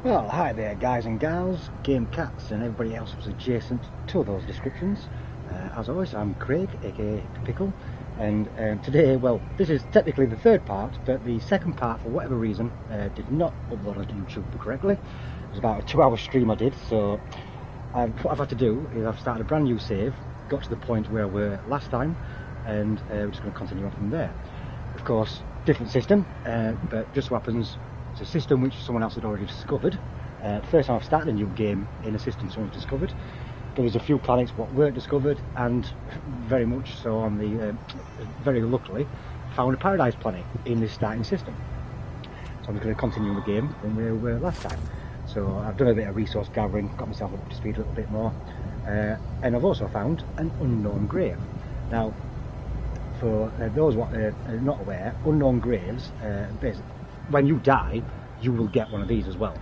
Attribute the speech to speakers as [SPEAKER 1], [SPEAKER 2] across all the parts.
[SPEAKER 1] Well, hi there guys and gals, game cats and everybody else who's adjacent to those descriptions. As always, I'm Craig, aka Pickle, and today, well, this is technically the third part, but the second part, for whatever reason, did not upload onto YouTube correctly. It was about a 2-hour stream I did, so what I've had to do is I've started a brand new save, got to the point where we were last time, and we're just going to continue on from there. Of course, different system, but just so happens it's a system which someone else had already discovered. First time I've started a new game in a system someone's discovered. There was a few planets what weren't discovered, and very much so on the, very luckily, found a paradise planet in this starting system. So I'm just going to continue the game from where we were last time. So I've done a bit of resource gathering, got myself up to speed a little bit more, and I've also found an unknown grave. Now, for those what are not aware, unknown graves, basically, when you die, you will get one of these as well.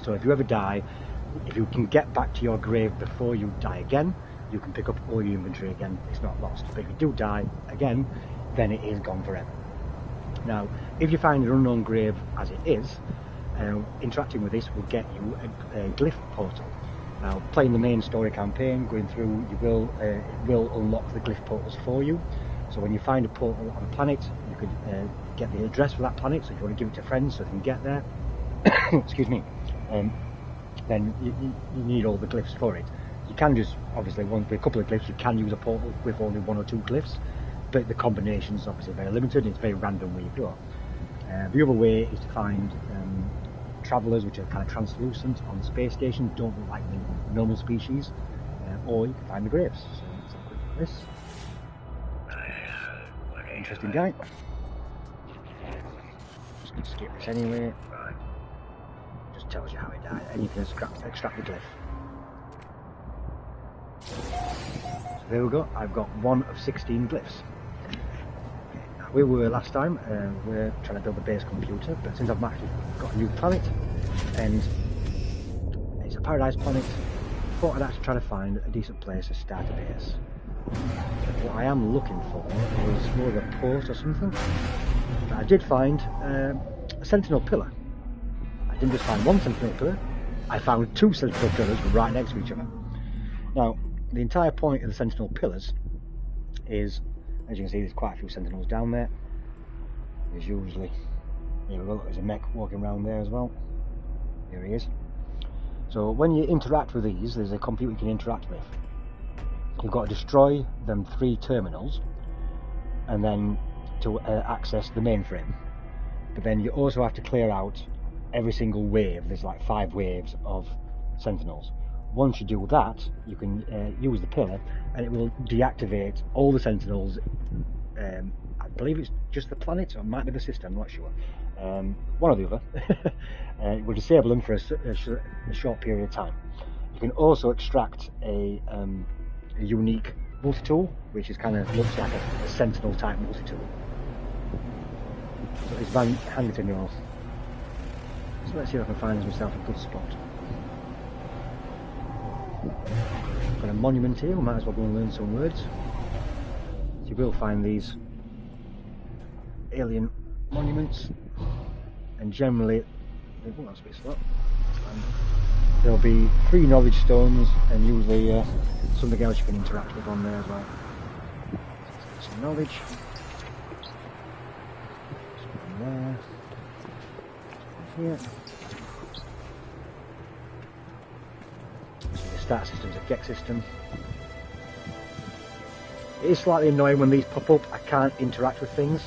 [SPEAKER 1] So if you ever die, if you can get back to your grave before you die again, you can pick up all your inventory again. It's not lost. But if you do die again, then it is gone forever. Now, if you find an unknown grave as it is, interacting with this will get you a glyph portal. Now, playing the main story campaign, going through, it will unlock the glyph portals for you. So when you find a portal on a planet, you can get the address for that planet, so if you want to give it to friends so they can get there, excuse me, then you need all the glyphs for it. You can just, obviously, with a couple of glyphs, you can use a portal with only 1 or 2 glyphs, but the combination is obviously very limited, and it's very random where you go. The other way is to find travellers which are kind of translucent on the space station, don't look like the normal species, or you can find the graves. So let's have a quick look at this. Interesting guy. Just going to skip this anyway. Just tells you how he died, and you can extract the glyph. So there we go. I've got 1 of 16 glyphs. Now, where we were last time, we're trying to build a base computer, but since I've actually got a new planet, and it's a paradise planet, I thought I'd actually try to find a decent place to start a base. What I am looking for is more of a port or something. But I did find a sentinel pillar. I didn't just find 1 sentinel pillar, I found 2 sentinel pillars right next to each other. Now, the entire point of the sentinel pillars is, as you can see, there's quite a few sentinels down there. There's usually, here we go, there's a mech walking around there as well. Here he is. So when you interact with these, there's a computer you can interact with. You've got to destroy them 3 terminals, and then to access the mainframe. But then you also have to clear out every single wave. There's like 5 waves of sentinels. Once you do that, you can use the pillar, and it will deactivate all the sentinels. I believe it's just the planet, or it might be the system, I'm not sure. One or the other. It will disable them for a short period of time. You can also extract a unique multi-tool, which is kind of looks like a sentinel type multi-tool. So it's handy to know. So let's see if I can find myself a good spot. Got a monument here, we might as well go and learn some words. So you will find these alien monuments, and generally, that's a bit slow. There'll be 3 knowledge stones, and usually something else you can interact with on there as well. Let's get some knowledge. There. Here. So the start system's a GEC system. It is slightly annoying when these pop up. I can't interact with things.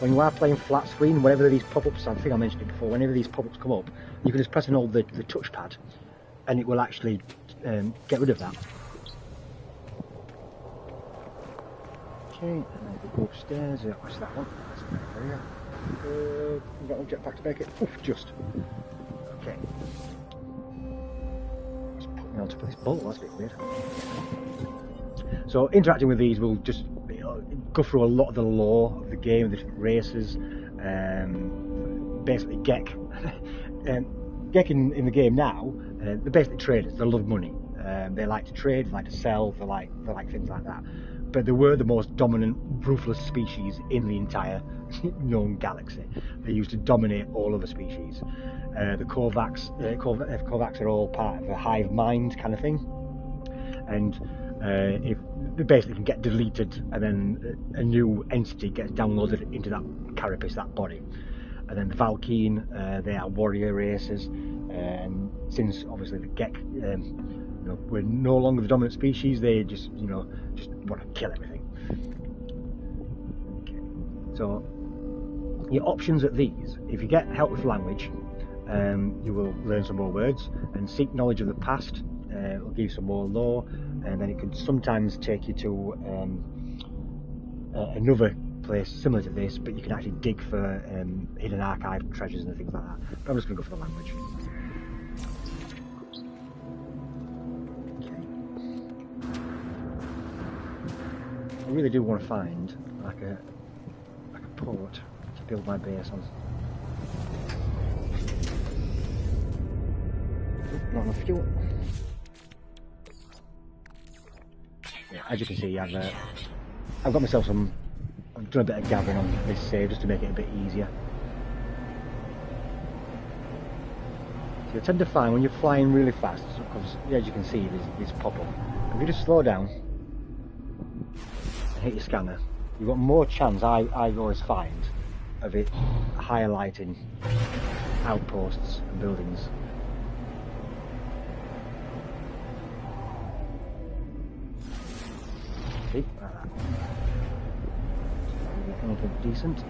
[SPEAKER 1] When you are playing flat screen, whenever these pop-ups, I think I mentioned it before, whenever these pop-ups come up, you can just press and hold the touchpad, and it will actually get rid of that. Okay, and then we go upstairs. What's that one? That's a better area. We've got a jetpack to make it. Oof, just. Okay. Let's put me on top of this bolt. That's a bit weird. So interacting with these will just go through a lot of the lore of the game, the different races, basically GEC. GEC in the game now, they're basically traders. They love money. They like to trade, they like to sell, they like things like that. but they were the most dominant, ruthless species in the entire known galaxy. They used to dominate all other species. The Korvax are all part of a hive mind kind of thing, and if they basically can get deleted, and then a new entity gets downloaded into that carapace, that body. And then the Valkeen, they are warrior races, and since obviously the Gek, we're no longer the dominant species, they just want to kill everything. Okay. So your options at these: if you get help with language, you will learn some more words, and seek knowledge of the past. It'll give you some more lore, and then it can sometimes take you to another place similar to this, but you can actually dig for hidden archive treasures and things like that. But I'm just going to go for the language. Okay. I really do want to find like a port to build my base on. Not enough fuel. Yeah, as you can see, I've got myself some. I've done a bit of gathering on this save just to make it a bit easier. So you tend to find when you're flying really fast, because as you can see, there's pop-up. If you just slow down and hit your scanner, you've got more chance, I always find, of it highlighting outposts and buildings. See, like that. Anything decent?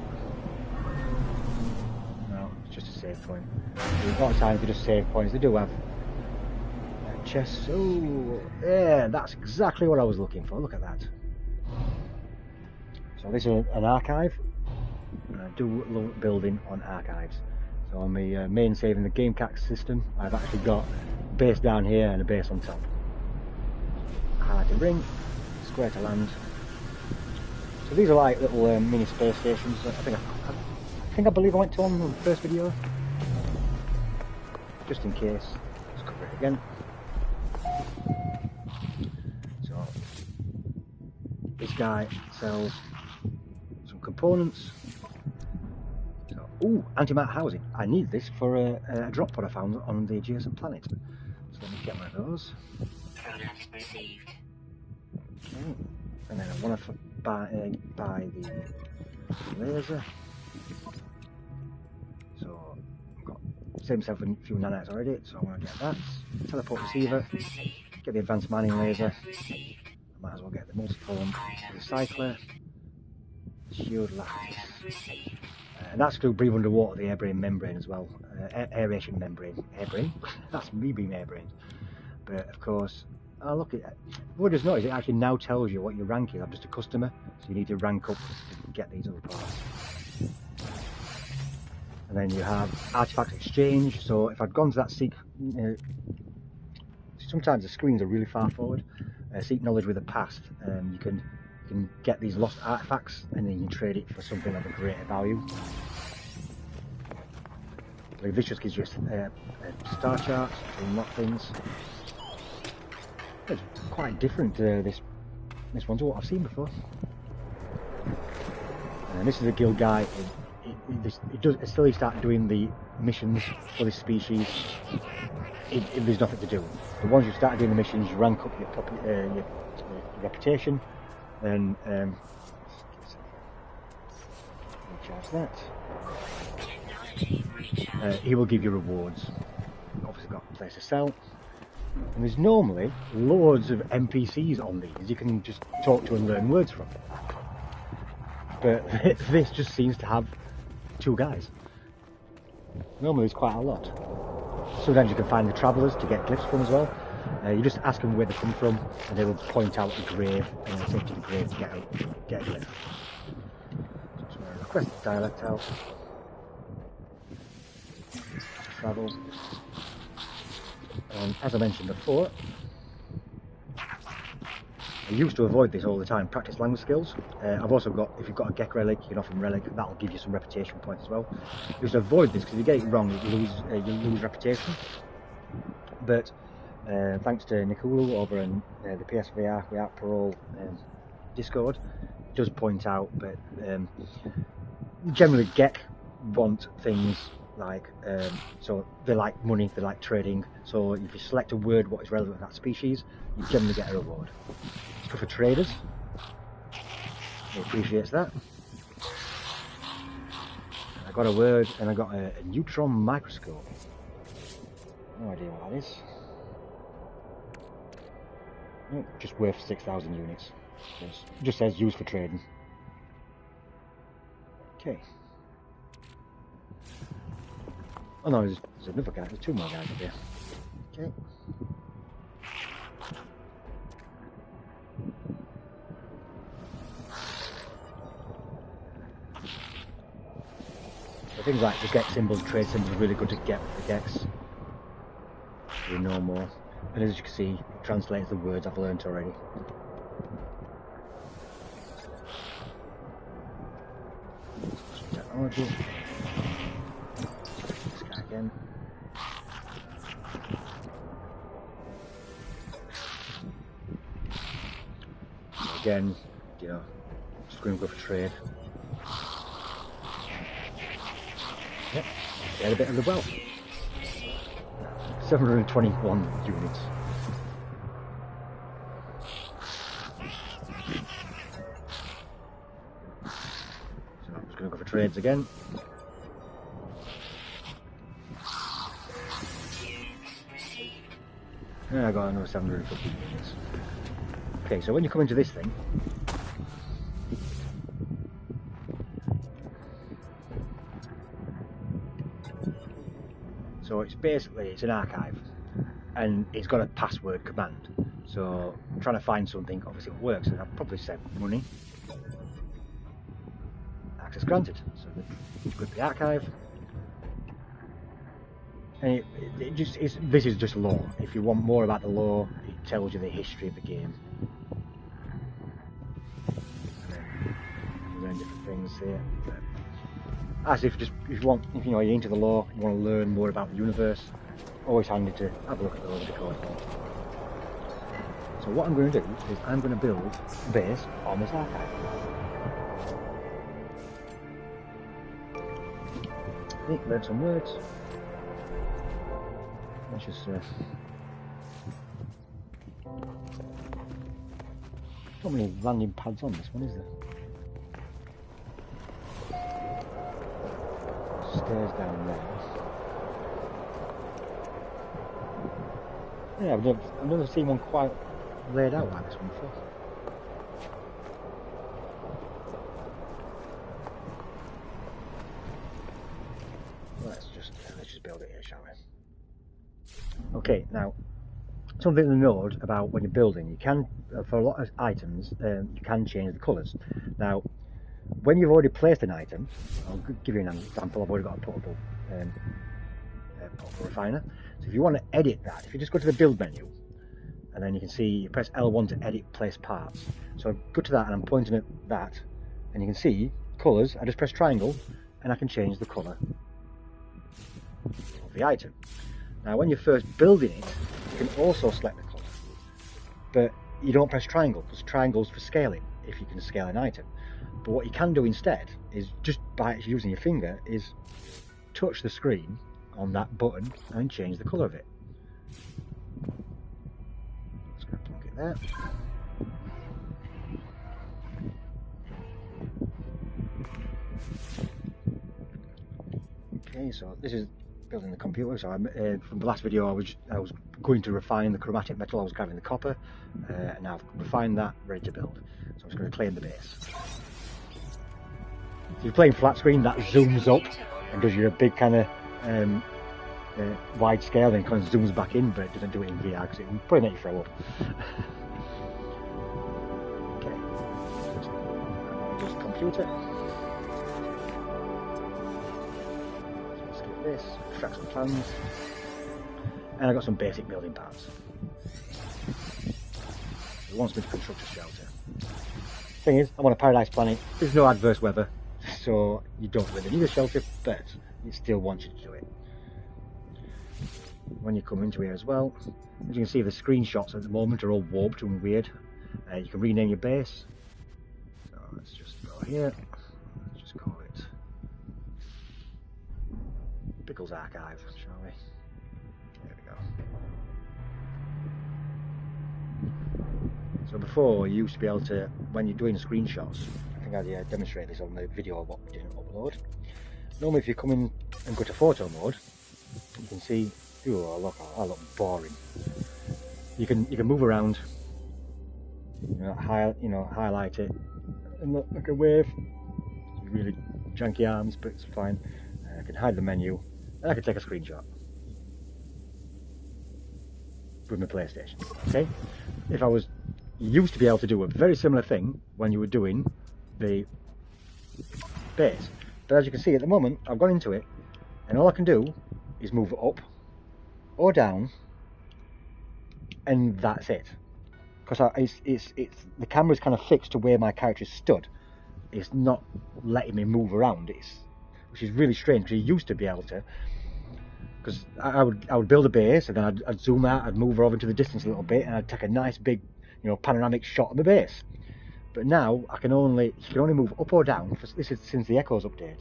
[SPEAKER 1] No, it's just a save point. A lot of times they just save points. They do have chests. Oh, yeah, that's exactly what I was looking for. Look at that. So this is an archive. I do love building on archives. So on the main save in the game cax system, I've actually got a base down here and a base on top. Highlighted ring, square to land. So these are like little mini space stations. I believe I went to one in the first video. Just in case, let's cover it again. So this guy sells some components. So, ooh, antimatter housing. I need this for a drop pod I found on the adjacent planet. So let me get one of those. Okay. And then I want to buy the laser. So I've got saved myself a few nanites already, so I want to get that. Teleport receiver, get the advanced mining laser. I might as well get the multiform recycler. Shield lattice. And that's to breathe underwater, the airbrain membrane as well. Aeration membrane. Airbrain? That's me being airbrained. But of course, oh look at that. What I just noticed, it actually now tells you what your rank is. I'm just a customer, so you need to rank up to get these other parts. And then you have artifact exchange. So if I'd gone to that seek, sometimes the screens are really far forward. Seek knowledge with the past. You can get these lost artifacts, and then you can trade it for something of a greater value. Like this just gives you a star chart to unlock things. It's quite different to this one to what I've seen before. And this is a guild guy. Until you start doing the missions for this species, there's nothing to do. But once you start doing the missions, you rank up your reputation, then recharge that. He will give you rewards. Obviously got a place to sell. And there's normally loads of NPCs on these you can just talk to and learn words from. But this just seems to have 2 guys. Normally there's quite a lot. Sometimes you can find the travellers to get glyphs from as well. You just ask them where they come from, and they will point out the grave, and they'll take you to the grave to get a glyph. So request the dialect out. Travel. And as I mentioned before, I used to avoid this all the time, practice language skills. I've also got, if you've got a Gek relic, you can offer them relic, that'll give you some reputation points as well. You used to avoid this because if you get it wrong, you lose reputation. But thanks to Nikulu over in the PSVR2 parole Discord. It does point out, but generally GEC want things like, so they like money, they like trading, so if you select a word what is relevant to that species, you generally get a reward. It's good for traders, he appreciates that. I got a word, and I got a neutron microscope. No idea what that is. Oh, just worth 6,000 units. It just says used for trading. Okay. Oh no, there's another guy. There's two more guys up here. Okay. So things like the GEC symbols, trade symbols, are really good to get with the GECs. We know more. And as you can see, it translates the words I've learnt already. Technology. This guy again. Again, you know, just going to go for trade. Yep, get a bit of the wealth. 721 units. So I'm just going to go for trades again. And I got another 750 units. Okay, so when you come into this thing, so it's basically, it's an archive, and it's got a password command. So I'm trying to find something, obviously it works, and I've probably said money. Access granted. So you click the archive, and this is just lore. If you want more about the lore, it tells you the history of the game. And then you learn different things here. As if you want, if you know you're into the lore, you want to learn more about the universe, always handy to have a look at the code. So what I'm going to do is I'm going to build a base on this archive. Okay, learn some words. Let's just not many landing pads on this one, is there? Stairs down there. Yeah, I've never seen one quite laid out like this one before. Let's just build it here, shall we? Okay, now something to note about when you're building, you can, for a lot of items, you can change the colours. Now, when you've already placed an item, I'll give you an example. I've already got a portable refiner. So if you want to edit that, if you just go to the build menu, and then you can see, you press L1 to edit place parts. So go to that, and I'm pointing at that, and you can see colours. I just press triangle, and I can change the colour of the item. Now, when you're first building it, you can also select the colour, but you don't press triangle, because triangle's for scaling, if you can scale an item. But what you can do instead is, just by using your finger, is touch the screen on that button and change the colour of it. Just going to plug it there. Okay, so this is building the computer. So from the last video, I was going to refine the chromatic metal. I was grabbing the copper, and now I've refined that, ready to build. So I'm just going to claim the base. If you're playing flat screen, that zooms up and gives you a big kind of wide scale, then kind of zooms back in, but it doesn't do it in VR because it will probably make you throw up. Okay, just computer. So let's skip this, extract some plans, and I've got some basic building parts. It wants me to construct a shelter. Thing is, I'm on a paradise planet, there's no adverse weather, so you don't really need a shelter, but it still wants you to do it. When you come into here as well, as you can see, the screenshots at the moment are all warped and weird. You can rename your base, let's just go here. Let's just call it Pickles Archive, shall we? There we go. So before, you used to be able to, when you're doing screenshots, I think I demonstrated this on the video of what we didn't upload. Normally if you come in and go to photo mode, you can see, oh look, I look boring. You can move around, highlight it, and look, I can wave. It's really janky arms, but it's fine. I can hide the menu, and I can take a screenshot with my PlayStation. Okay, if I was used to be able to do a very similar thing when you were doing the base, but as you can see at the moment, I've gone into it, and all I can do is move up or down, and that's it. Because it's the camera's kind of fixed to where my character stood. It's not letting me move around. Which is really strange, because you used to be able to. Because I would build a base, and then I'd zoom out, I'd move over into the distance a little bit, and I'd take a nice big, panoramic shot of the base. But now you can only move up or down. This is since the Echoes update.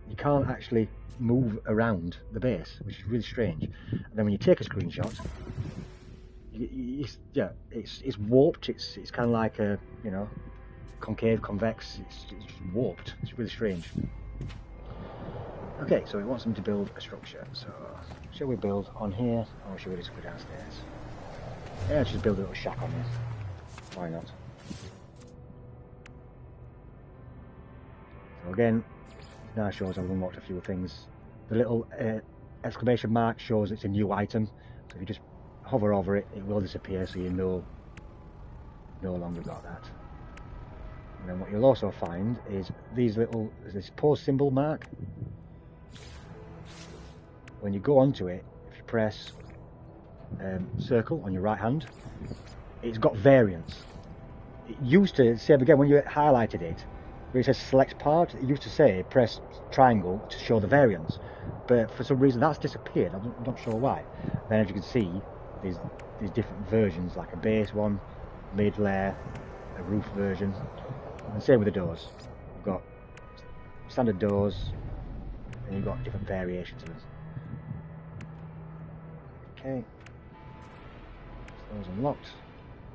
[SPEAKER 1] You can't actually move around the base, which is really strange. And then when you take a screenshot, it's warped. It's kind of like a concave, convex. It's just warped. It's really strange. Okay, so it wants them to build a structure. So shall we build on here, or shall we just go downstairs? Yeah, let's just build a little shack on here. Why not? So again, now shows I've unlocked a few things. The little exclamation mark shows it's a new item. So if you just hover over it, it will disappear, so you no longer got that. And then what you'll also find is this pause symbol mark. When you go onto it, if you press circle on your right hand, it's got variants. It used to say, again, when you highlighted it, where it says select part, it used to say press triangle to show the variants, but for some reason that's disappeared. I'm not sure why. Then as you can see, there's different versions, like a base one, mid layer, a roof version, and same with the doors. You've got standard doors, and you've got different variations of them. Okay, so those unlocked.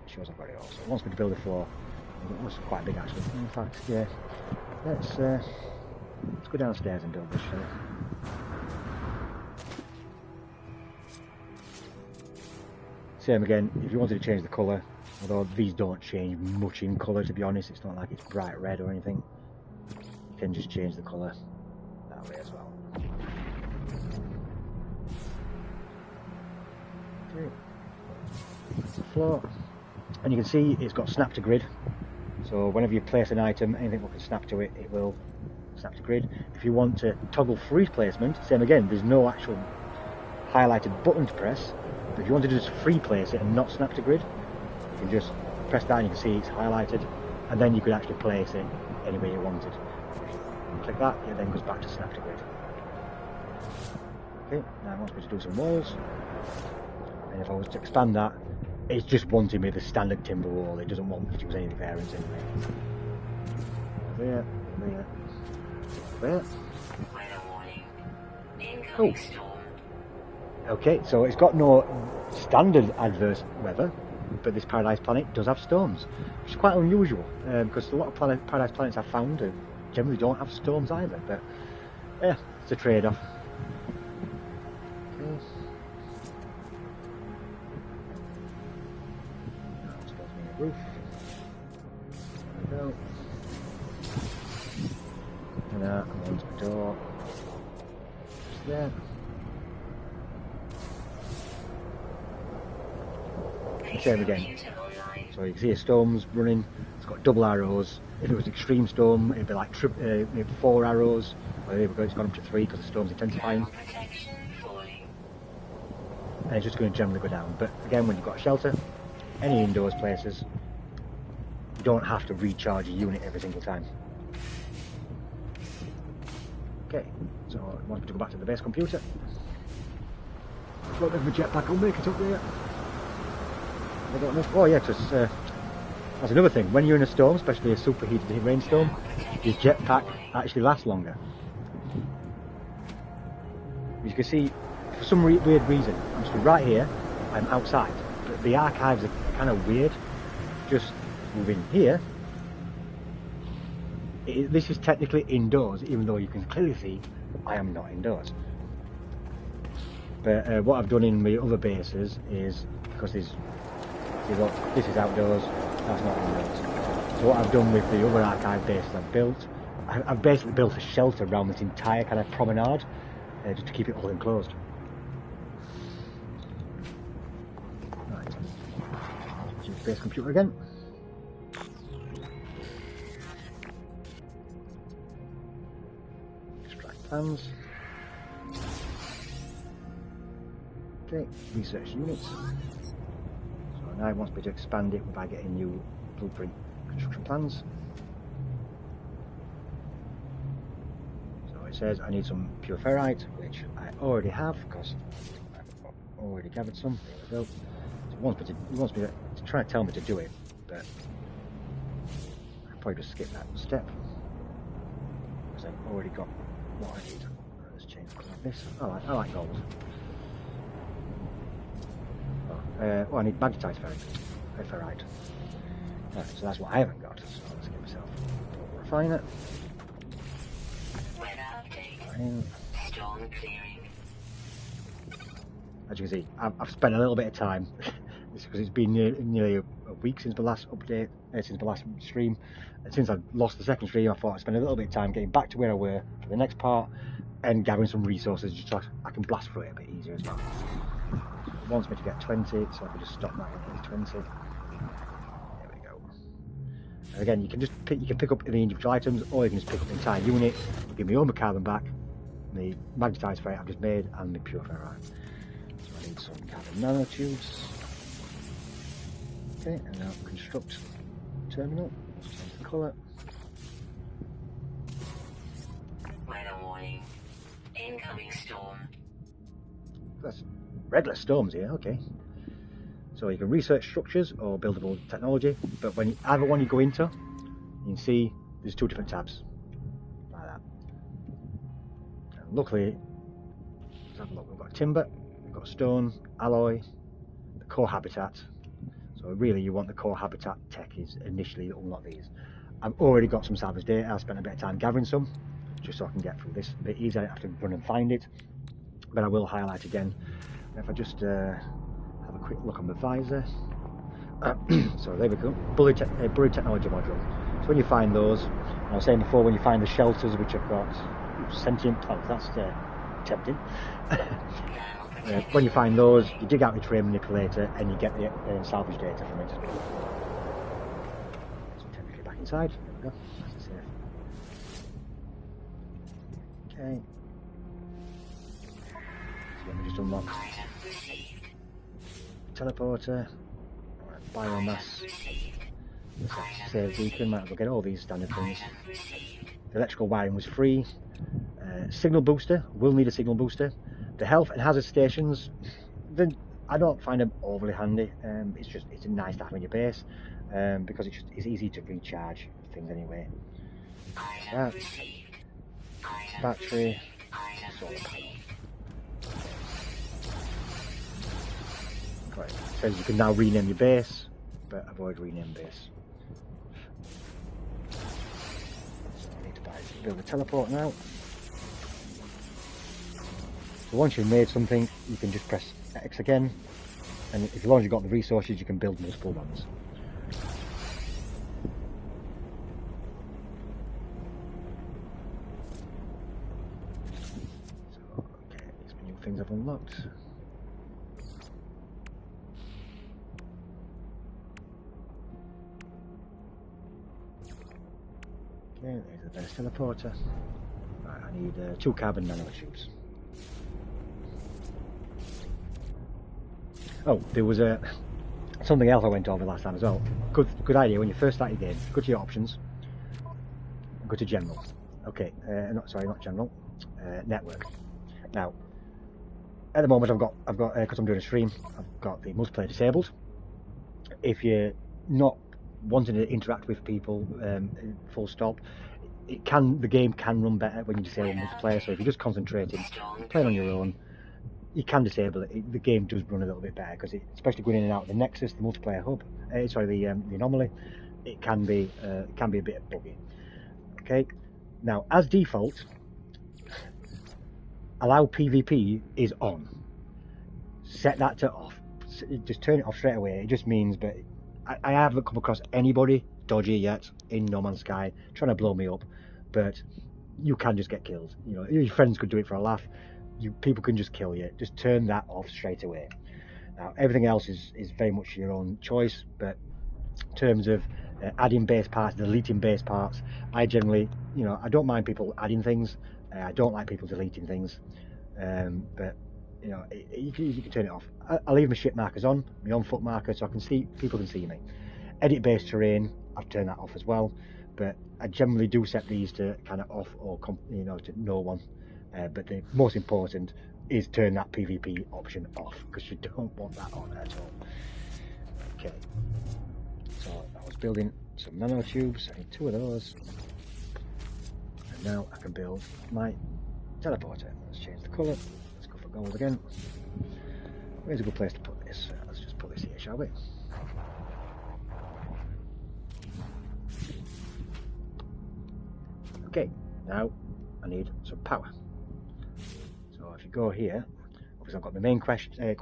[SPEAKER 1] It shows I've got it all. So it wants me to build a floor. It was quite big actually. In fact, yeah. Let's go downstairs and build this shit. Same again, if you wanted to change the colour, although these don't change much in colour, to be honest, it's not like it's bright red or anything. You can just change the colour that way as well. Okay. That's the floor. And you can see it's got snap to grid. So whenever you place an item, anything that can snap to it, it will snap to grid. If you want to toggle freeze placement, same again, there's no actual highlighted button to press. But if you want to just free place it and not snap to grid, you can just press that and you can see it's highlighted, and then you could actually place it anywhere you wanted. You click that, it then goes back to snap to grid. Okay, now it wants me to do some walls, and if I was to expand that, it's just wanting me the standard timber wall. It doesn't want me to use any of the variants anyway. There, there, there. Oh. Okay, so it's got no standard adverse weather, but this Paradise Planet does have storms, which is quite unusual, because a lot of Paradise Planets I've found generally don't have storms either, but yeah, it's a trade-off. Okay. Now it's got me a roof. There we go. And I'm onto the door. Just there. Same again. So you can see a storm's running. It's got double arrows. If it was extreme storm, it'd be like 4 arrows. Well, it's gone up to 3 because the storm's intensifying. And it's just going to generally go down. But again, when you've got a shelter, any indoors places, you don't have to recharge a unit every single time. Okay, so I want to go back to the base computer. Don't have my jetpack, I'll make it up there. I don't know. Oh yeah, because That's another thing. When you're in a storm, especially a superheated rainstorm, your jetpack actually lasts longer. As you can see, for some weird reason, I'm stood right here. I'm outside, but the archives are kind of weird. Just moving here. This is technically indoors, even though you can clearly see I am not indoors. But what I've done in my other bases is, because this is outdoors, that's not indoors. So what I've done with the other archive bases I've basically built a shelter around this entire kind of promenade, just to keep it all enclosed. Right, use base computer again. Extract plans. Okay, research units. So now it wants me to expand it by getting new blueprint construction plans. So it says I need some pure ferrite, which I already have because I've already gathered some. There we go. So it wants me to try to tell me to do it, but I'll probably just skip that step because I've already got what I need. Let's change it like this. I like gold. I need magnetized ferrite. Right, so that's what I haven't got. So let's get myself a refiner. Storm clearing. As you can see, I've spent a little bit of time. It's because it's been nearly a week since the last update, since the last stream. And since I've lost the second stream, I thought I'd spend a little bit of time getting back to where I were for the next part and gathering some resources just so I can blast through it a bit easier as well. It wants me to get 20, so I can just stop that at 20. There we go. And again, you can pick up the individual items, or you can just pick up the entire unit. Give me all my carbon back, the magnetized ferrite I've just made, and the pure ferrite. So I need some carbon nanotubes. Okay, and now construct terminal. Change the colour.
[SPEAKER 2] Weather warning. Incoming storm.
[SPEAKER 1] That's regular storms here, okay. So you can research structures or buildable technology, but either one you go into, you can see there's two different tabs, like that. And luckily, let's have a look. We've got timber, we've got stone, alloy, the core habitat. So really you want the core habitat tech is initially unlock these. I've already got some salvage data. I spent a bit of time gathering some, just so I can get through this a bit easier. I don't have to run and find it, but I will highlight again. If I just have a quick look on the visor. So there we go, buried technology module. So when you find those, and I was saying before, when you find the shelters which have got sentient, oh that's tempting. When you find those, you dig out your terrain manipulator and you get the salvage data from it. So technically back inside, there we go, nice and safe. Okay. So let me just unlock teleporter, biomass, save beacon, might as well get all these standard things. The electrical wiring was free. Signal booster, will need a signal booster. The health and hazard stations, I don't find them overly handy. It's nice to have in your base because it's easy to recharge things anyway. That battery, solar panel. Right. It says you can now rename your base, but I've already renamed base. So I need to build a teleport now. So once you've made something, you can just press X again, and as long as you've got the resources, you can build multiple ones. So, okay, these new things I've unlocked. Okay, there's the base teleporter. Right, I need 2 carbon nanotubes. Oh, there was something else I went over last time as well. Good idea when you first start your game. Go to your options. Go to general. Okay, not general. Network. Now, at the moment I've got because I'm doing a stream, I've got the multiplayer disabled. If you're not wanting to interact with people, full stop, the game can run better when you disable multiplayer. So if you're just concentrating, playing on your own, you can disable it. The game does run a little bit better because, especially going in and out of the Nexus, the multiplayer hub, the anomaly, it can be a bit buggy. Okay, now as default, allow PvP is on. Set that to off. Just turn it off straight away. It just means, but I haven't come across anybody dodgy yet in No Man's Sky trying to blow me up, but you can just get killed. You know, your friends could do it for a laugh. People can just kill you. Just turn that off straight away. Now everything else is very much your own choice, but in terms of adding base parts, deleting base parts, I generally, I don't mind people adding things. I don't like people deleting things, but you can turn it off. I leave my ship markers on, my on foot marker, so people can see me. Edit base terrain, I've turned that off as well, but I generally do set these to kind of off or to no one. But the most important is turn that PvP option off, because you don't want that on at all. Okay, so I was building some nanotubes. I need 2 of those, and now I can build my teleporter. Let's change the colour. Let's go for gold again. Where's a good place to put this? Let's just put this here, shall we? Okay, now I need some power. So if you go here, obviously I've got my main quest, my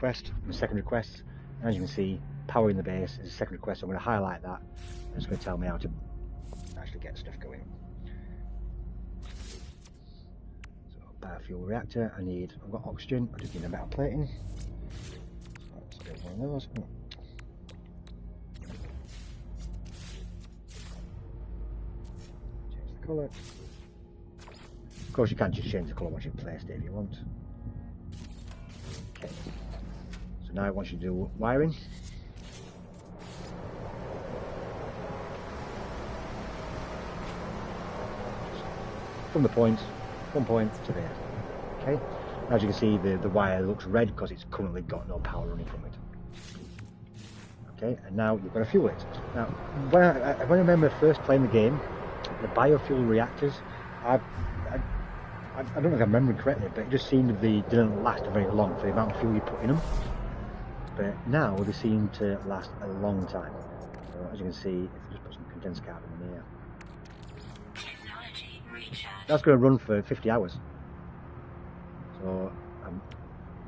[SPEAKER 1] secondary quests, and as you can see, power in the base is a secondary quest. So I'm going to highlight that, and it's going to tell me how to actually get stuff going. So biofuel reactor, I've got oxygen, I just need a metal plating. So let's build one of those. Change the colour. Of course, you can just change the colour once you've placed it if you want. Okay. So now I want you to do wiring. From the point, one point to there. Okay. As you can see, the wire looks red because it's currently got no power running from it. Okay, and now you've got to fuel it. Now, when I remember first playing the game, the biofuel reactors, I don't know if I'm remembering correctly, but it just seemed they didn't last very long for the amount of fuel you put in them. But now they seem to last a long time. So as you can see, if you just put some condensed carbon in here, that's going to run for 50 hours. So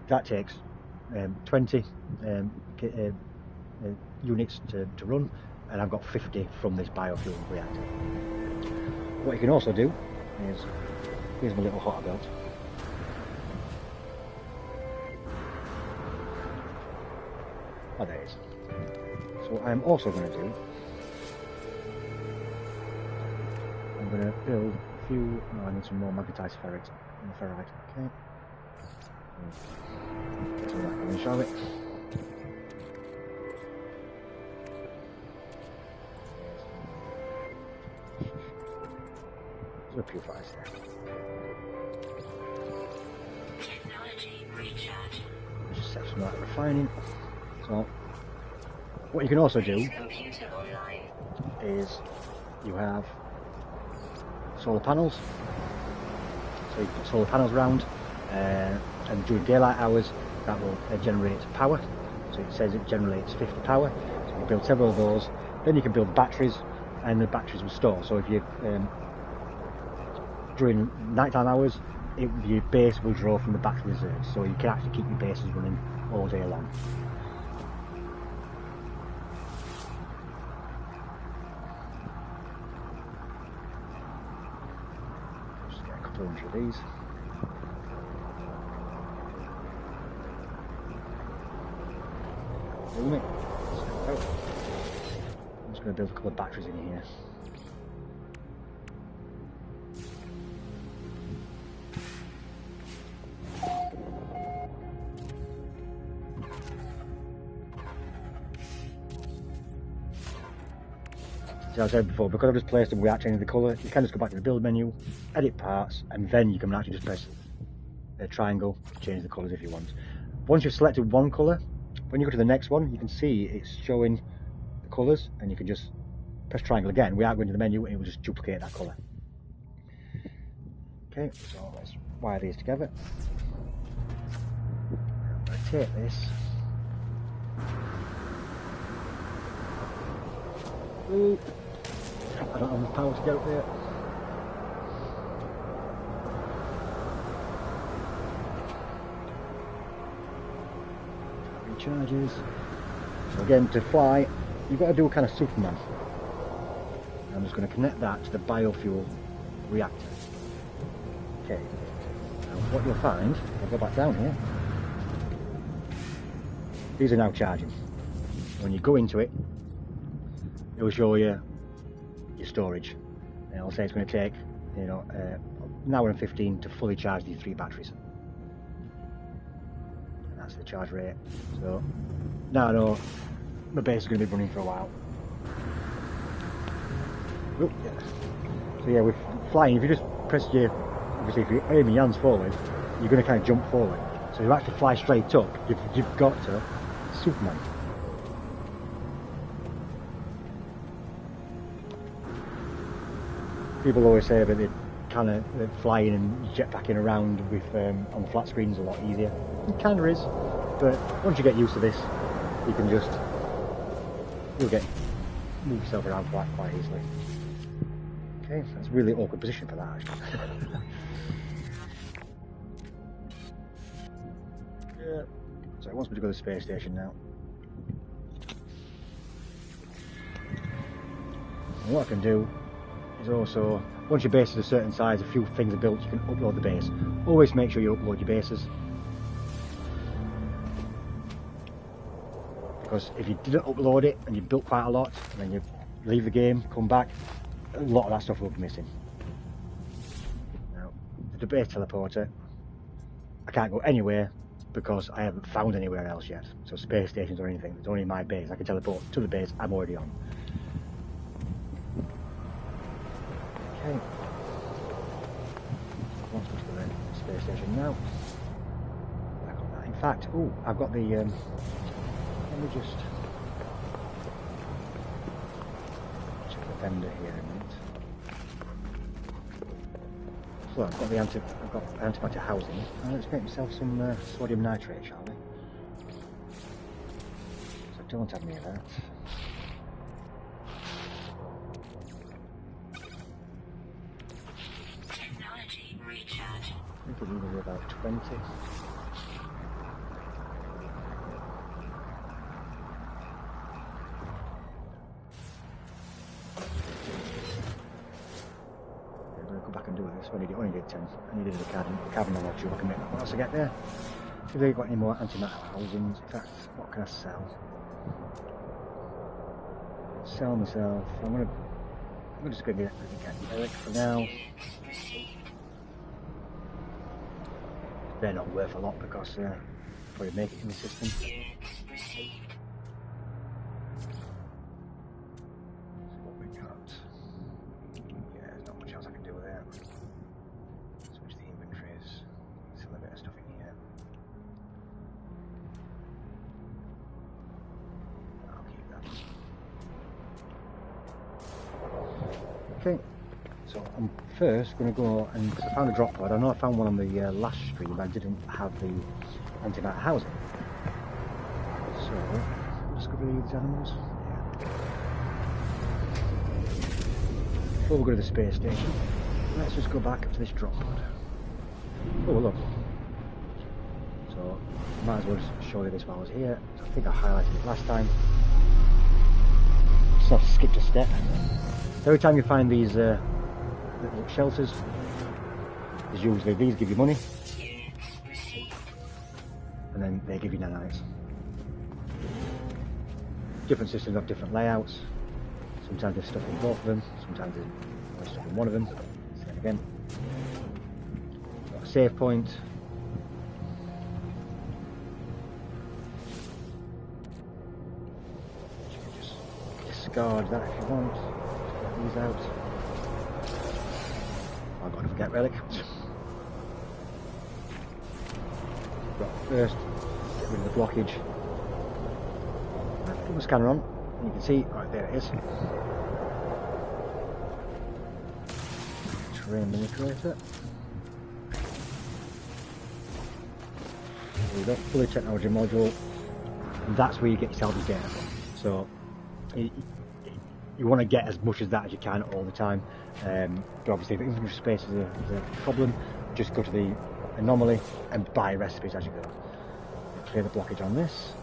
[SPEAKER 1] that takes 20 units to run, and I've got 50 from this biofuel reactor. What you can also do is, here's my little hut I built. Oh, there it is. So what I'm also going to do, I'm going to build a few. I need some more magnetized ferrite. Okay. Get some of that going, shall we? There's a purifiers there. Just set some of that refining. So what you can also do is you have solar panels. So you put solar panels around, and during daylight hours that will generate power. So it says it generates 50 power. So you build several of those. Then you can build batteries, and the batteries will store. So if you during nighttime hours, your base will draw from the battery reserves, so you can actually keep your bases running all day long. Just get a couple of these. I'm just going to build a couple of batteries in here. As I said before, because I've just placed them without changing the colour, you can just go back to the build menu, edit parts, and then you can actually just press a triangle to change the colours if you want. Once you've selected one colour, when you go to the next one, you can see it's showing the colours, and you can just press triangle again, we are going to the menu and it will just duplicate that colour. Okay, so let's wire these together. I'm going to take this. Ooh. I don't have enough power to get up there. Recharges. So again, to fly, you've got to do a kind of Superman. I'm just going to connect that to the biofuel reactor. Okay. Now what you'll find, I'll go back down here. These are now charging. When you go into it, it will show you your storage. And it'll say it's going to take, you know, an hour and 15 to fully charge these 3 batteries. And that's the charge rate. So now I know my base is going to be running for a while. Oh, yeah. So yeah, with flying, if you just press your, obviously if you aim your hands forward, you're going to kind of jump forward. So if you actually fly straight up, you've got to Superman. People always say that it kind of flying and jetpacking around with on the flat screen is a lot easier. It kind of is, but once you get used to this, you can just move yourself around quite easily. Okay, so that's a really awkward position for that actually. Yeah. So it wants me to go to the space station now. And what I can do is also, once your base is a certain size, a few things are built, you can upload the base. Always make sure you upload your bases. Because if you didn't upload it and you built quite a lot, and then you leave the game, come back, a lot of that stuff will be missing. Now, the base teleporter, I can't go anywhere because I haven't found anywhere else yet. So space stations or anything, it's only my base. I can teleport to the base I'm already on. Okay. Let's go to the space station now. Back on that. In fact, oh, I've got the. Let me just check the vendor here a minute. So I've got antimatter housing. Let's make myself some sodium nitrate, shall we? So I don't have any of that.
[SPEAKER 2] Technology recharge.
[SPEAKER 1] I think it'll be about 20. I only did 10. I needed a cabin module. I can make that. What else I get there? If they've got any more antimatter housings, if that's what can I sell? Sell myself. I'm just going to get relic for now. They're not worth a lot because probably make it in the system. So what we got? Yeah, there's not much else I can do with that. Switch the inventories. Still a bit of stuff in here. I'll keep that. Okay. So I'm first going to go and, because I found a drop pod. I know I found one on the last stream, but I didn't have the antimatter housing. So, discover these animals. Yeah. Before we go to the space station, let's just go back up to this drop pod. Oh look. So, might as well just show you this while I was here. So I think I highlighted it last time. Just have to skip a step. Every time you find these little shelters, there's usually these give you money, and then they give you nanites. Different systems have different layouts. Sometimes there's stuff in both of them, sometimes there's only stuff in one of them. Same again. Got a save point. You can just discard that if you want. Just get these out. I've got to forget relic. But first, get rid of the blockage. Put the scanner on, and you can see, right there it is. terrain manipulator. There we go, fully technology module. And that's where you get yourself your data from. So you want to get as much as that as you can all the time. But obviously if inventory space is a problem, just go to the anomaly and buy recipes as you go. Clear the blockage on this.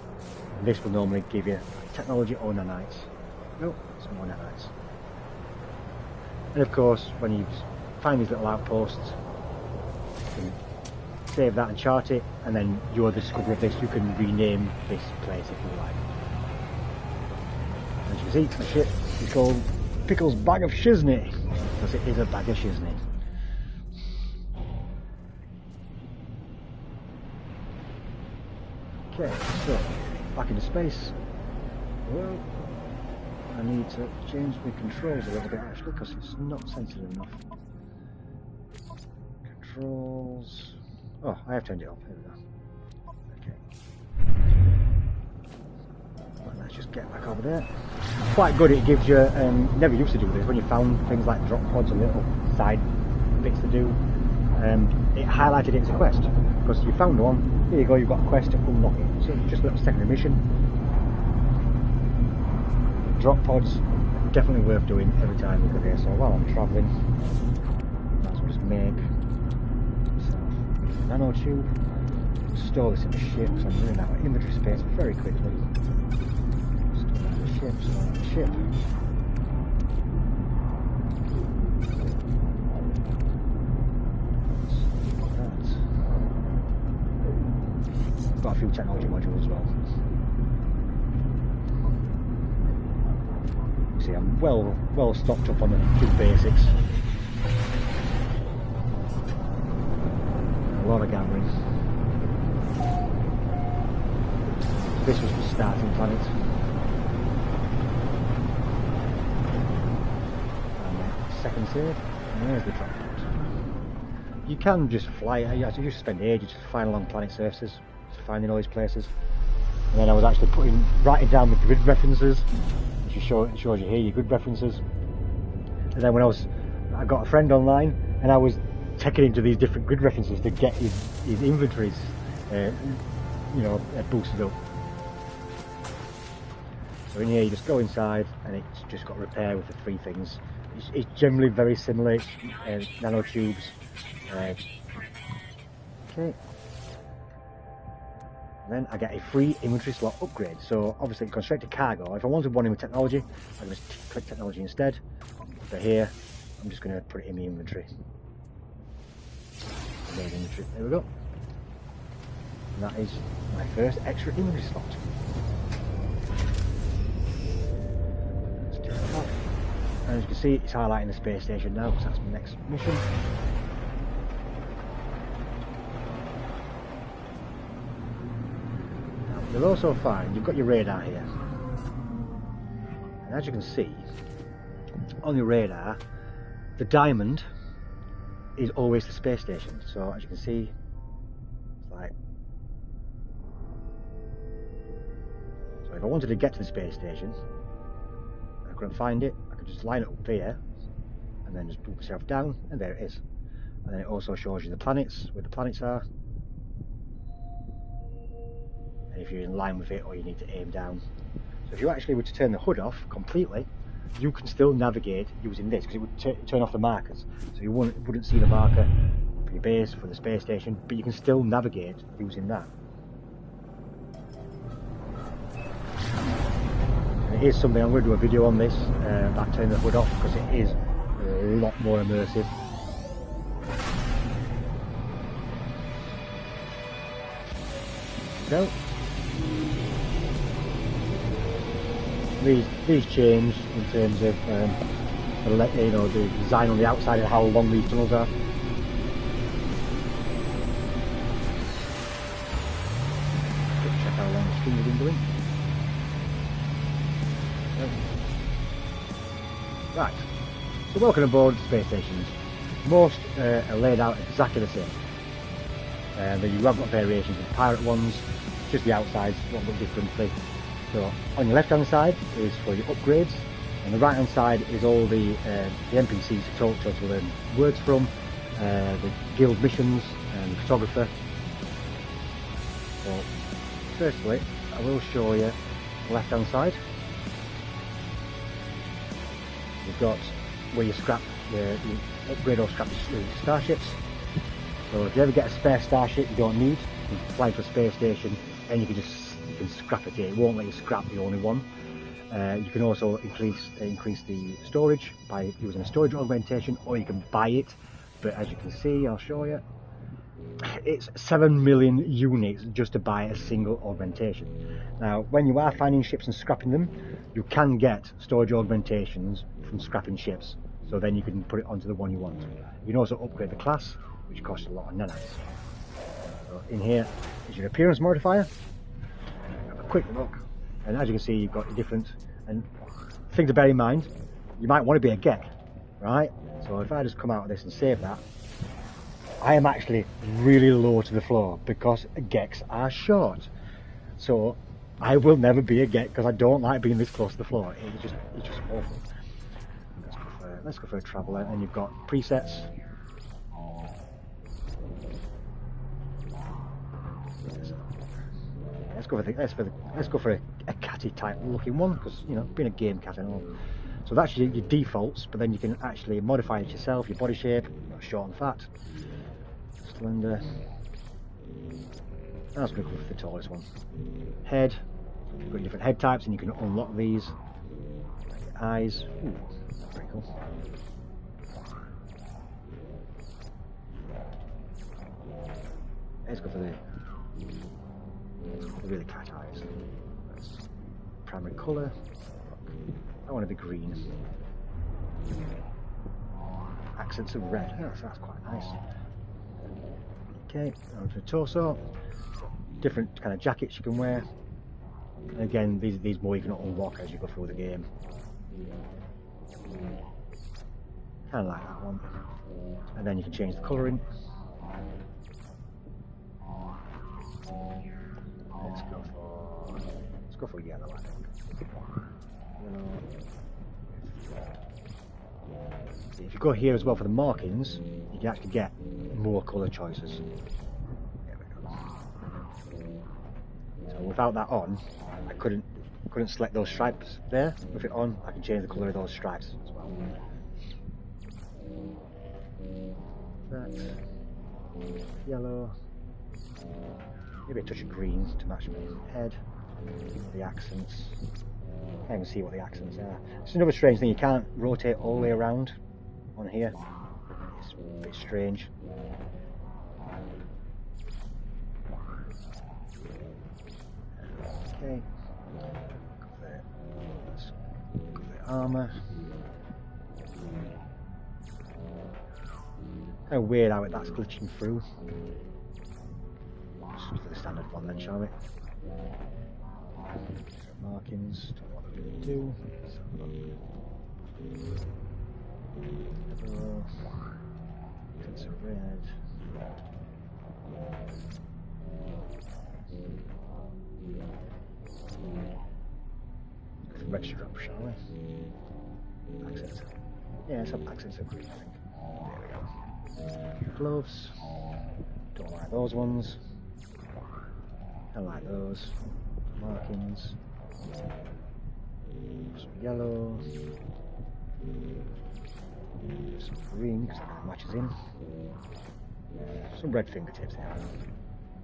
[SPEAKER 1] And this will normally give you technology or nanites. No, it's more nanites. And of course, when you find these little outposts, you can save that and chart it, and then you're the discoverer of this. You can rename this place if you like. As you can see, the ship is called Pickle's Bag of Shizney, because it is a bag of shizney. Okay, so back into space. Well, I need to change the controls a little bit actually, because it's not sensitive enough. Controls. Oh, I have turned it off. Here we go. Okay. Well, let's just get back over there. Quite good. It gives you. Never used to do this when you found things like drop pods and little side bits to do. It highlighted it as a quest because you found one. Here you go. You've got a quest to unlock it. So it's just a little secondary mission. Drop pods definitely worth doing every time you go here. So while I'm travelling, let's just make a nanotube, store this in the ship, so I'm running out of inventory space very quickly. Store that in the ship, store that in the ship. That. Got a few technology modules as well. See, I'm well stocked up on the two basics. A lot of gambling. This was the starting planet. And second save. And there's the drop pod. You can just fly. You have to just spend ages just flying along planet surfaces, just finding all these places. And then I was actually writing down the grid references. It shows you here your grid references. And then when I got a friend online, and I was taking into these different grid references to get his inventories, boosted up. So in here you just go inside, and it's just got repair with the three things. It's generally very similar. It's nanotubes. Okay. Then I get a free inventory slot upgrade. So obviously it goes straight to cargo. If I wanted one in with technology, I can just click technology instead. But here, I'm just going to put it in the inventory. There we go. And that is my first extra inventory slot. Let's do that. And as you can see, it's highlighting the space station now, because that's my next mission. Now, you'll also find you've got your radar here. And as you can see, on your radar, the diamond is always the space station. So as you can see, it's like, so if I wanted to get to the space station, I couldn't find it, I could just line it up there and then just put myself down, and there it is. And then it also shows you the planets, where the planets are, and if you're in line with it or you need to aim down. So if you actually were to turn the HUD off completely, you can still navigate using this, because it would turn off the markers, so you wouldn't see the marker for your base, for the space station, but you can still navigate using that. And it is something, I'm going to do a video on this, about turning the HUD off, because it is a lot more immersive. So these change in terms of the design on the outside and how long these tunnels are. Check how long the strings have been doing. Right, so welcome aboard space stations. Most are laid out exactly the same. But you have got variations of pirate ones, just the outsides, one look differently. So on your left hand side is for your upgrades, And the right hand side is all the NPCs to talk to learn words from, the guild missions and the photographer. So firstly I will show you the left hand side. You've got where you scrap, you upgrade or scrap your starships. So if you ever get a spare starship you don't need, you can fly to a space station and you can scrap it here. It won't let you scrap the only one. You can also increase the storage by using a storage augmentation, or you can buy it. But as you can see, I'll show you, it's 7 million units just to buy a single augmentation. Now, when you are finding ships and scrapping them, you can get storage augmentations from scrapping ships. So then you can put it onto the one you want. You can also upgrade the class, which costs a lot of nanites. So in here is your appearance modifier. Have a quick look. And as you can see, you've got your different and thing to bear in mind. You might want to be a Gek, right? So if I just come out of this and save that, I am actually really low to the floor because Geks are short. So I will never be a Gek because I don't like being this close to the floor. It's just awful. Let's go for a traveller, and you've got presets. Let's go for a catty type looking one, because you know, being a game cat and all. So that's your defaults, but then you can actually modify it yourself. Your body shape, short and fat, slender. I was going to go for the tallest one. Head. You've got different head types, and you can unlock these. Eyes. Ooh, that's pretty cool. Let's go for the really cat eyes. That's primary colour. I want to be green. Accents of red. Oh, that's quite nice. Okay, onto the torso. Different kind of jackets you can wear. And again, these more you can unlock as you go through the game. Kind of like that one. And then you can change the colouring. Let's go for yellow, I think. Yellow. If you go here as well for the markings, you can actually get more colour choices. There we go. So without that on, I couldn't select those stripes there. With it on, I can change the colour of those stripes as well. That yellow. Maybe a touch of green to match my head. The accents. Can't even see what the accents are. It's another strange thing, you can't rotate all the way around on here. It's a bit strange. Okay. Let's go for the armour. Kind of weird how that's glitching through. Just for the standard one then, shall we? Markings, don't know what they really do. Tints of red. Red strap, shall we? Accents. Yeah, some accents of green, I think. There we go. Gloves. Don't like those ones. I like those. Markings. Some yellow. Some green, because that matches in. Some red fingertips there.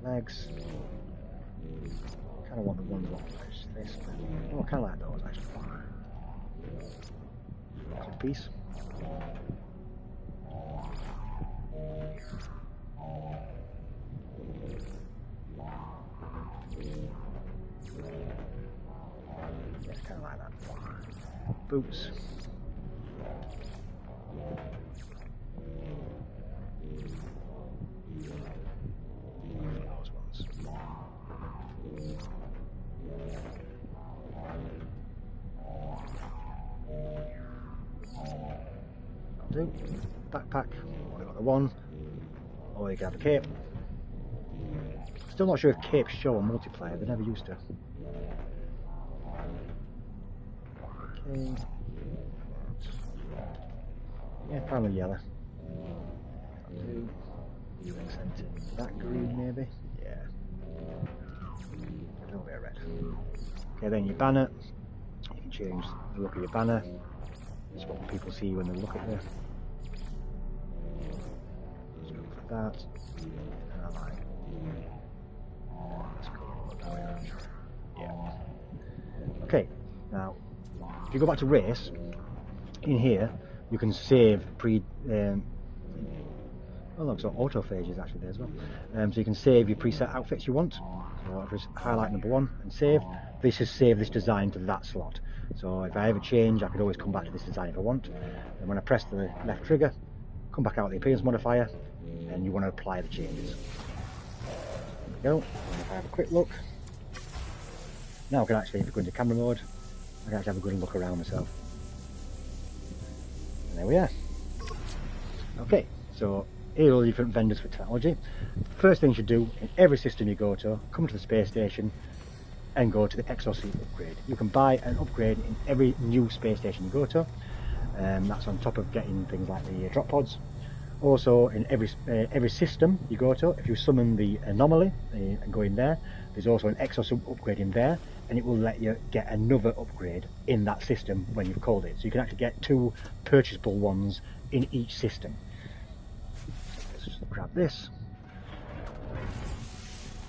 [SPEAKER 1] Legs. Kind of want the ones on this, but I kind of like those actually. Some piece. Yeah, kind of like that. Boots. Those ones. That'll do. Backpack. Only got the one. Or you can have a cape. Still not sure if capes show on multiplayer, they never used to. Okay. Yeah, primary yellow. Do you accent that green maybe? Yeah. A little bit of red. Okay, then your banner. You can change the look of your banner. It's what people see when they look at you. Just go for that. And I like. Let's go that way around. Yeah. Okay, now if you go back to race, in here you can save oh look, so autophage is actually there as well. So you can save your preset outfits you want. So I'll just highlight number 1 and save. This has saved this design to that slot. So if I ever change, I could always come back to this design if I want. And when I press the left trigger, come back out of the appearance modifier, and you want to apply the changes. There we go. And if I have a quick look, now I can actually, if I go into camera mode, I can actually have a good look around myself. And there we are. Okay, so here are all the different vendors for technology. First thing you should do in every system you go to, come to the space station and go to the exosuit upgrade. You can buy an upgrade in every new space station you go to. That's on top of getting things like the drop pods. Also, in every system you go to, if you summon the anomaly and go in there, there's also an exosuit upgrade in there, and it will let you get another upgrade in that system when you've called it. So you can actually get 2 purchasable ones in each system. Let's just grab this.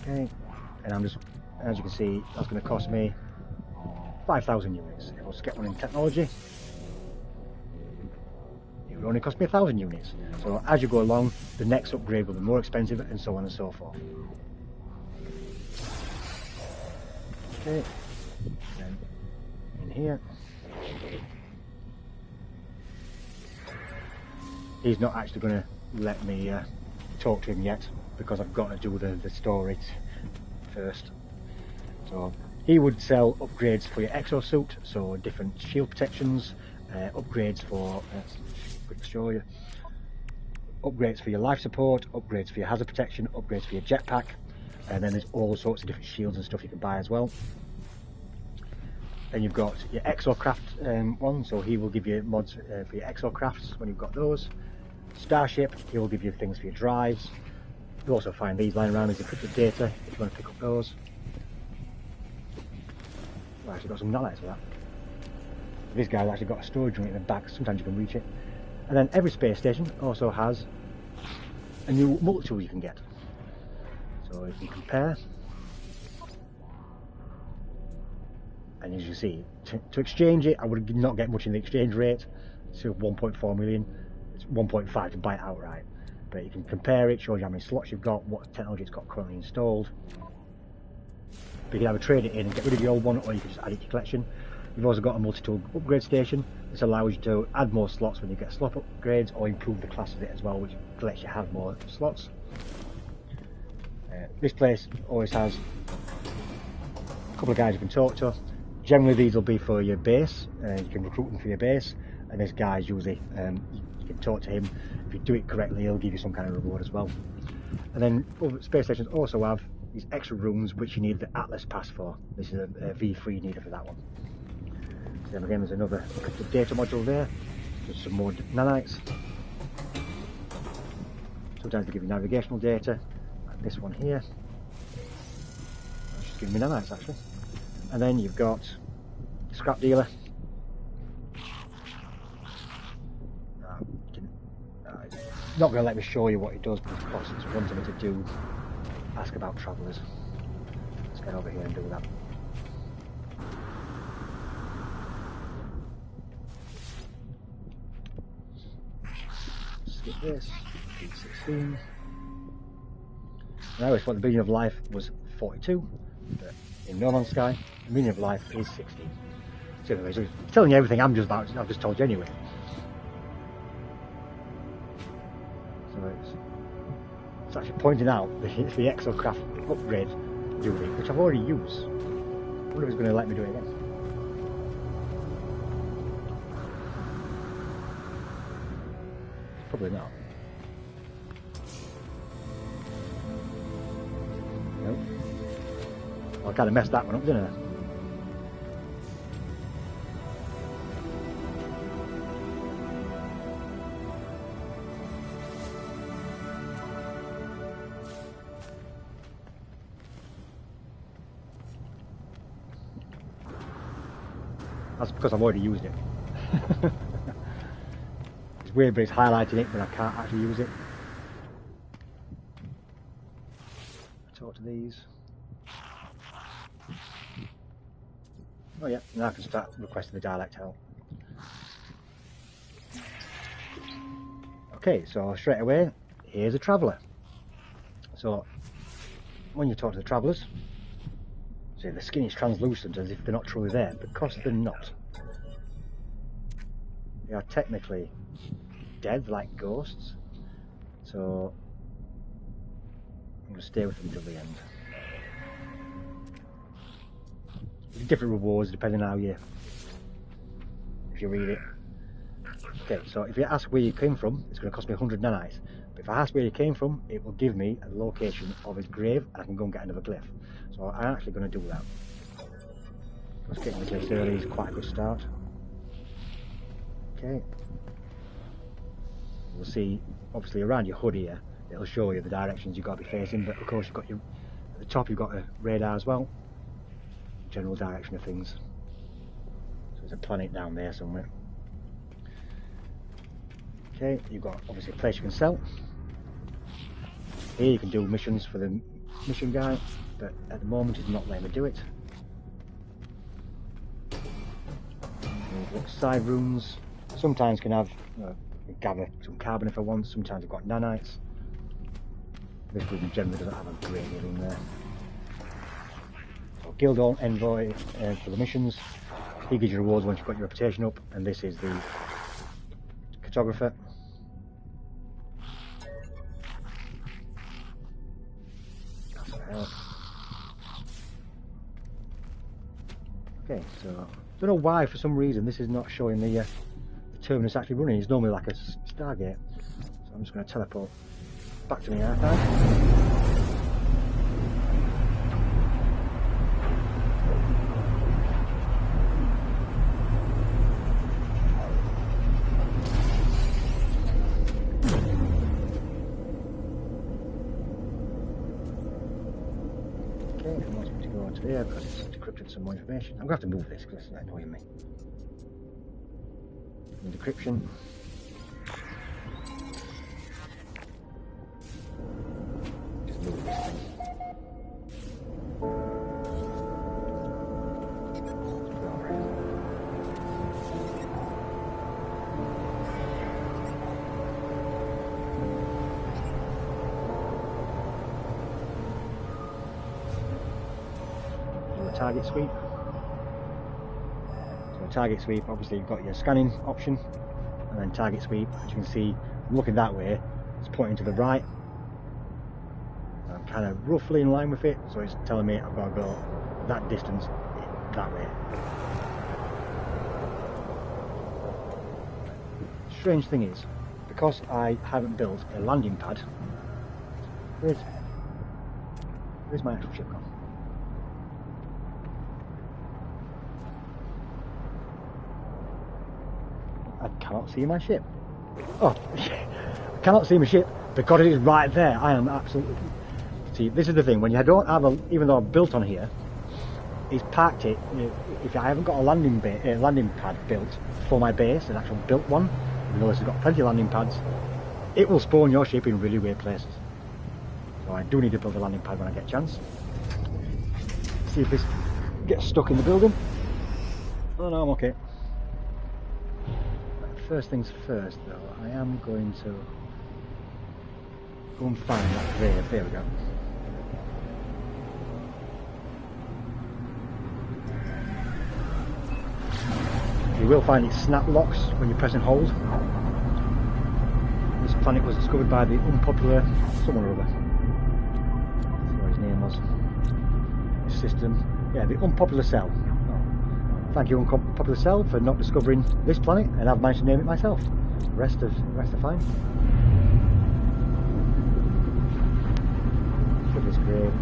[SPEAKER 1] Okay, and I'm just, as you can see, that's going to cost me 5,000 units. If I was to get one in technology, it would only cost me 1,000 units. So as you go along, the next upgrade will be more expensive, and so on and so forth. Okay, then in here, he's not actually going to let me talk to him yet, because I've got to do the story first. So he would sell upgrades for your exosuit, so different shield protections, upgrades for quick show you, upgrades for your life support, upgrades for your hazard protection, upgrades for your jetpack, and then there's all sorts of different shields and stuff you can buy as well. Then you've got your exocraft one, so he will give you mods for your exocrafts when you've got those. Starship, he will give you things for your drives. You'll also find these lying around as encrypted data if you want to pick up those. I've actually got some nanites for that. This guy's actually got a storage unit in the back, sometimes you can reach it. And then every space station also has a new multi-tool you can get. So you can compare. And as you see, to exchange it, I would not get much in the exchange rate. So 1.4 million, it's 1.5 to buy it outright. But you can compare it, shows you how many slots you've got, what technology it's got currently installed. But you can either trade it in and get rid of the old one, or you can just add it to your collection. You've also got a multi-tool upgrade station. This allows you to add more slots when you get slot upgrades, or improve the class of it as well, which lets you have more slots. This place always has a couple of guys you can talk to. Generally these will be for your base, you can recruit them for your base, and this guy's usually, you can talk to him. If you do it correctly, he'll give you some kind of reward as well. And then other space stations also have these extra rooms which you need the Atlas pass for. This is a V3 needed for that one. So then again, there's another data module there, just some more nanites. Sometimes they give you navigational data, like this one here. It's just giving me nanites actually. And then you've got scrap dealer. Not going to let me show you what it does because of course it's wanting me to do ask about travellers. Let's get over here and do that. Skip this. P16. I always thought the meaning of life was 42, but in No Man's Sky, the meaning of life is 16. So anyway, so it's telling you everything I've just told you anyway. So it's actually pointing out the exocraft upgrade unit, which I've already used. I wonder if it's going to let me do it again. Probably not. Nope. Well, I kind of messed that one up, didn't I? That's because I've already used it. It's weird, but it's highlighting it, but I can't actually use it. Talk to these. Oh yeah, now I can start requesting the dialect help. Okay, so straight away, here's a traveller. So, when you talk to the travellers, see, the skin is translucent as if they're not truly there, because they're not. They are technically dead, like ghosts. So, I'm going to stay with them till the end. There's different rewards depending on how you, if you read it. Okay, so if you ask where you came from, it's going to cost me 100 nanites. But if I ask where you came from, it will give me a location of his grave, and I can go and get another glyph. So I'm actually going to do that. Because getting the glyphs early is quite a good start. Okay. We'll see, obviously around your hood here, it'll show you the directions you've got to be facing, but of course you've got your, at the top you've got a radar as well. General direction of things. So there's a planet down there somewhere. Okay, you've got obviously a place you can sell. Here you can do missions for the mission guy, but at the moment he's not letting me do it. You've got side rooms. Sometimes can have gather some carbon if I want. Sometimes I've got nanites. This room generally doesn't have a great deal in there. So Guild Envoy for the missions. He gives you rewards once you've got your reputation up, and this is the cartographer. Okay, so don't know why for some reason this is not showing the terminus actually running. It's normally like a Stargate, so I'm just going to teleport back to my archive. There because it's decrypted some more information. I'm going to have to move this because it's annoying me. And decryption. Just move this thing. Target sweep. So target sweep, obviously you've got your scanning option, and then target sweep, as you can see, I'm looking that way, it's pointing to the right. I'm kind of roughly in line with it, so it's telling me I've got to go that distance that way. Strange thing is, because I haven't built a landing pad, where's my actual ship gone? I cannot see my ship. Oh, I cannot see my ship because it is right there. I am absolutely... See, this is the thing, when you don't have a... Even though I've built on here, he's parked it. If I haven't got a landing pad built for my base, an actual built one, even though it's got plenty of landing pads, it will spawn your ship in really weird places. So I do need to build a landing pad when I get a chance. See if this gets stuck in the building. Oh no, I'm okay. First things first though, I am going to go and find that grave. There we go. You will find it snap locks when you press and hold. This planet was discovered by the unpopular someone or other. That's what his name was. His system. Yeah, the unpopular cell. Thank you, Unpopular Cell, for not discovering this planet, and I've managed to name it myself. The rest are fine. Look at this grave.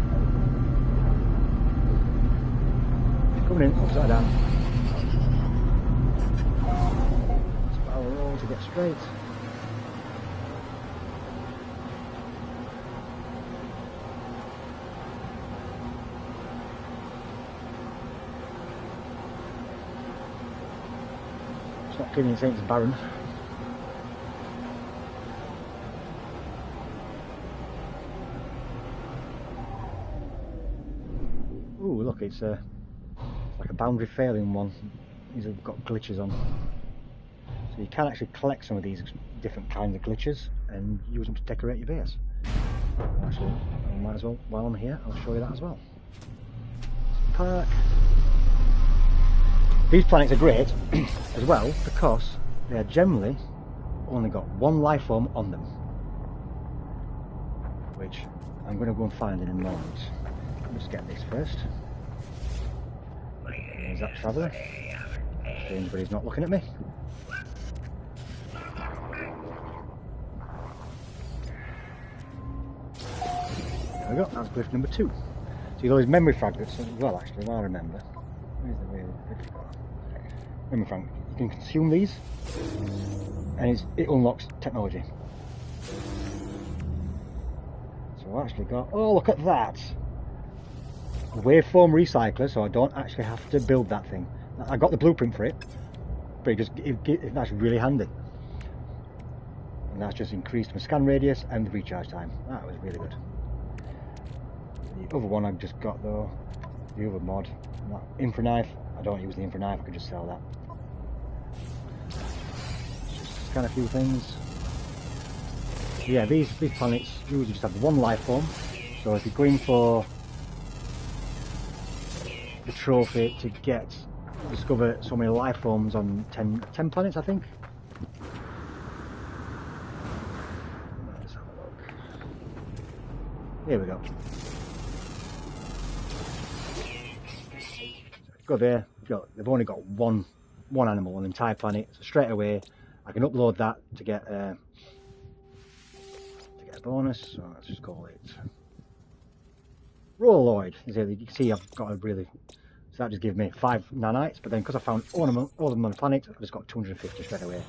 [SPEAKER 1] Coming in, upside down. Spiral roll to get straight. not kidding, it's ain't barren. Ooh, look, it's like a boundary failing one. These have got glitches on. So you can actually collect some of these different kinds of glitches and use them to decorate your base. Actually, I might as well, while I'm here, I'll show you that as well. Park. These planets are great as well because they are generally only got one life form on them, which I'm going to go and find in a moment. Let's get this first. There's that traveller. Strange, but he's not looking at me. There we go, that's glyph number 2. See those memory fragments as well, actually, well I remember. Where's the way? Memory fragment. You can consume these, and it unlocks technology. So I actually got, oh look at that! A waveform recycler, so I don't actually have to build that thing. I got the blueprint for it, but that's really handy. And that's just increased my scan radius and the recharge time. That was really good. The other one I've just got though, the other mod, that infra knife. I don't use the infra knife, I could just sell that. Just scan a few things. Yeah, these planets usually just have one life form. So if you're going for the trophy to discover so many life forms on 10 planets, I think. Let's have a look. Here we go. Go there. They've only got one animal on the entire planet, so straight away I can upload that to get a bonus. So let's just call it Rolloid. You can see I've got a really. So that just gives me 5 nanites, but then because I found all of them on the planet, I've just got 250 straight away.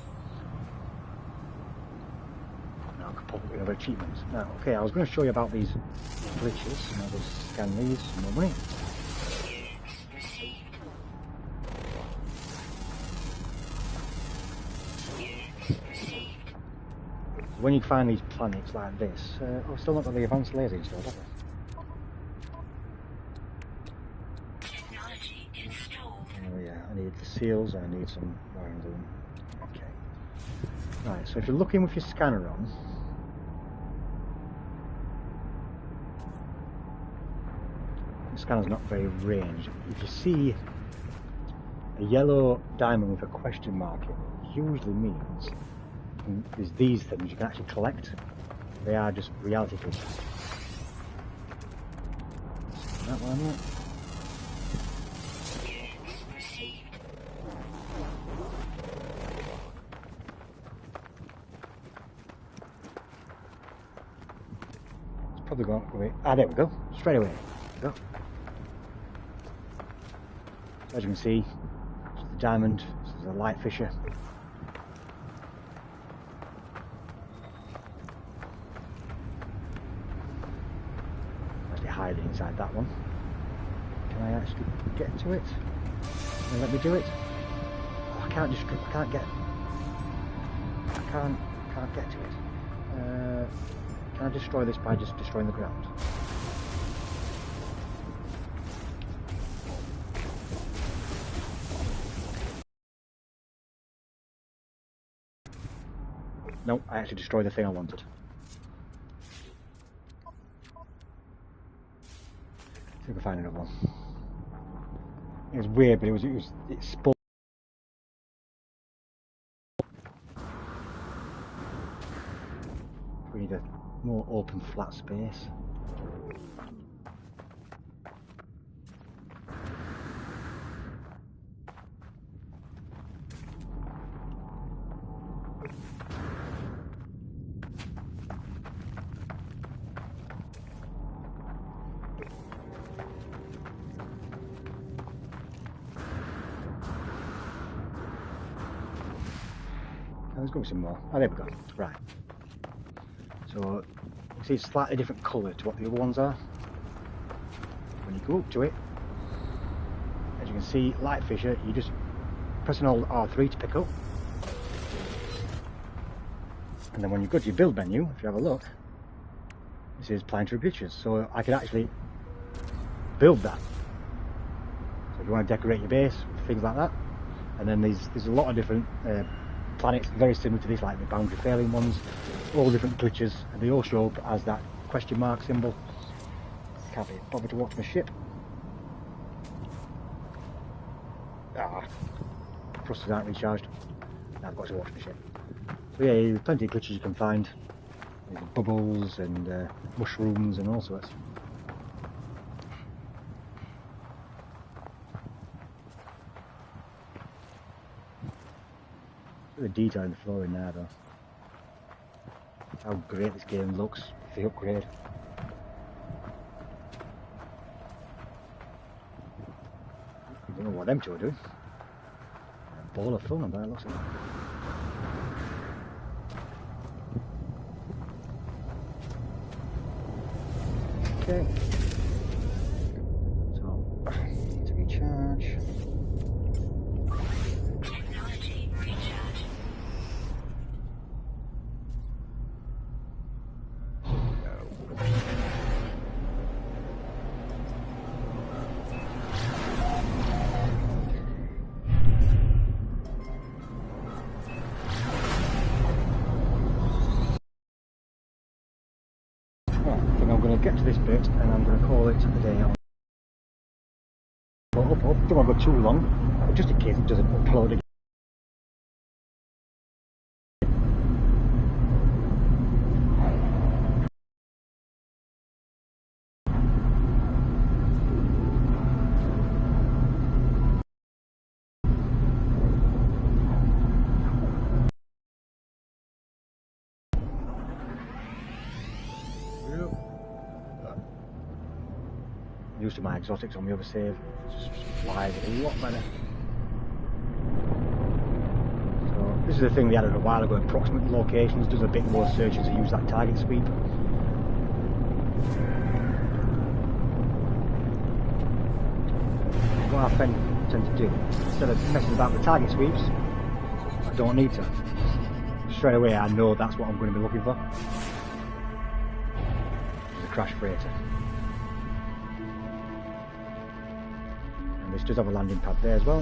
[SPEAKER 1] Now I can pop up another achievement. Now, okay, I was going to show you about these glitches, and I'll just scan these, some more money. So when you find these planets like this, I've still not got the advanced laser installed, have I? Oh yeah, I need the seals, I need some wiring doing. Okay. Right, so if you're looking with your scanner on, the scanner's not very ranged. If you see a yellow diamond with a question mark in it, usually means there's these things you can actually collect. They are just reality features. That one here. Probably going away. Ah, there we go. Straight away. There we go. As you can see, it's the diamond. This is a light fisher. Actually hiding inside that one. Can I actually get to it? Can you let me do it? Oh, I can't get to it. Can I destroy this by just destroying the ground? No, I actually destroyed the thing I wanted. See if I can find another one. It was weird, but it spun. We need a more open, flat space. Let's go with some more. Oh, there we go. Right. So, you see it's slightly different colour to what the other ones are. When you go up to it, as you can see, light fisher, you just press and hold R3 to pick up. And then when you go to your build menu, if you have a look, this is planetary pictures, so I can actually build that. So if you want to decorate your base, things like that. And then there's a lot of different planets very similar to this, like the boundary failing ones, all different glitches, and they all show up as that question mark symbol. Can't be bothered to watch my ship. Thrusters aren't recharged. Now I've got to watch my ship. So yeah, there's plenty of glitches you can find. There's bubbles and mushrooms and all sorts. The detail in the floor in there though. How great this game looks with the upgrade. I don't know what them two are doing. A ball of fun, by the looks of it. Okay. So, to recharge.
[SPEAKER 2] Technology recharge.
[SPEAKER 1] I'm going to get to this bit and I'm going to call it a day on. Don't want to go too long, just in case it doesn't upload again. Used to my exotics on the other save, just flies a lot better. So this is the thing they added a while ago, approximate locations, does a bit more searches to use that target sweep. What I tend to do, instead of messing about with target sweeps, I don't need to. Straight away I know that's what I'm going to be looking for. The crash freighter. This does have a landing pad there as well.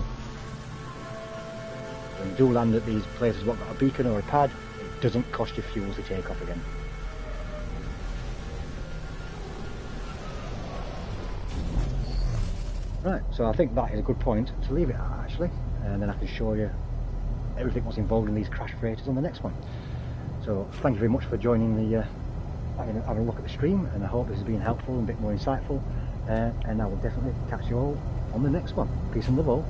[SPEAKER 1] When you do land at these places what got a beacon or a pad, it doesn't cost you fuel to take off again. Right, so I think that is a good point to leave it at actually, and then I can show you everything what's involved in these crash freighters on the next one. So thank you very much for joining the having a look at the stream, and I hope this has been helpful and a bit more insightful, and I will definitely catch you all on the next one. Peace and love all.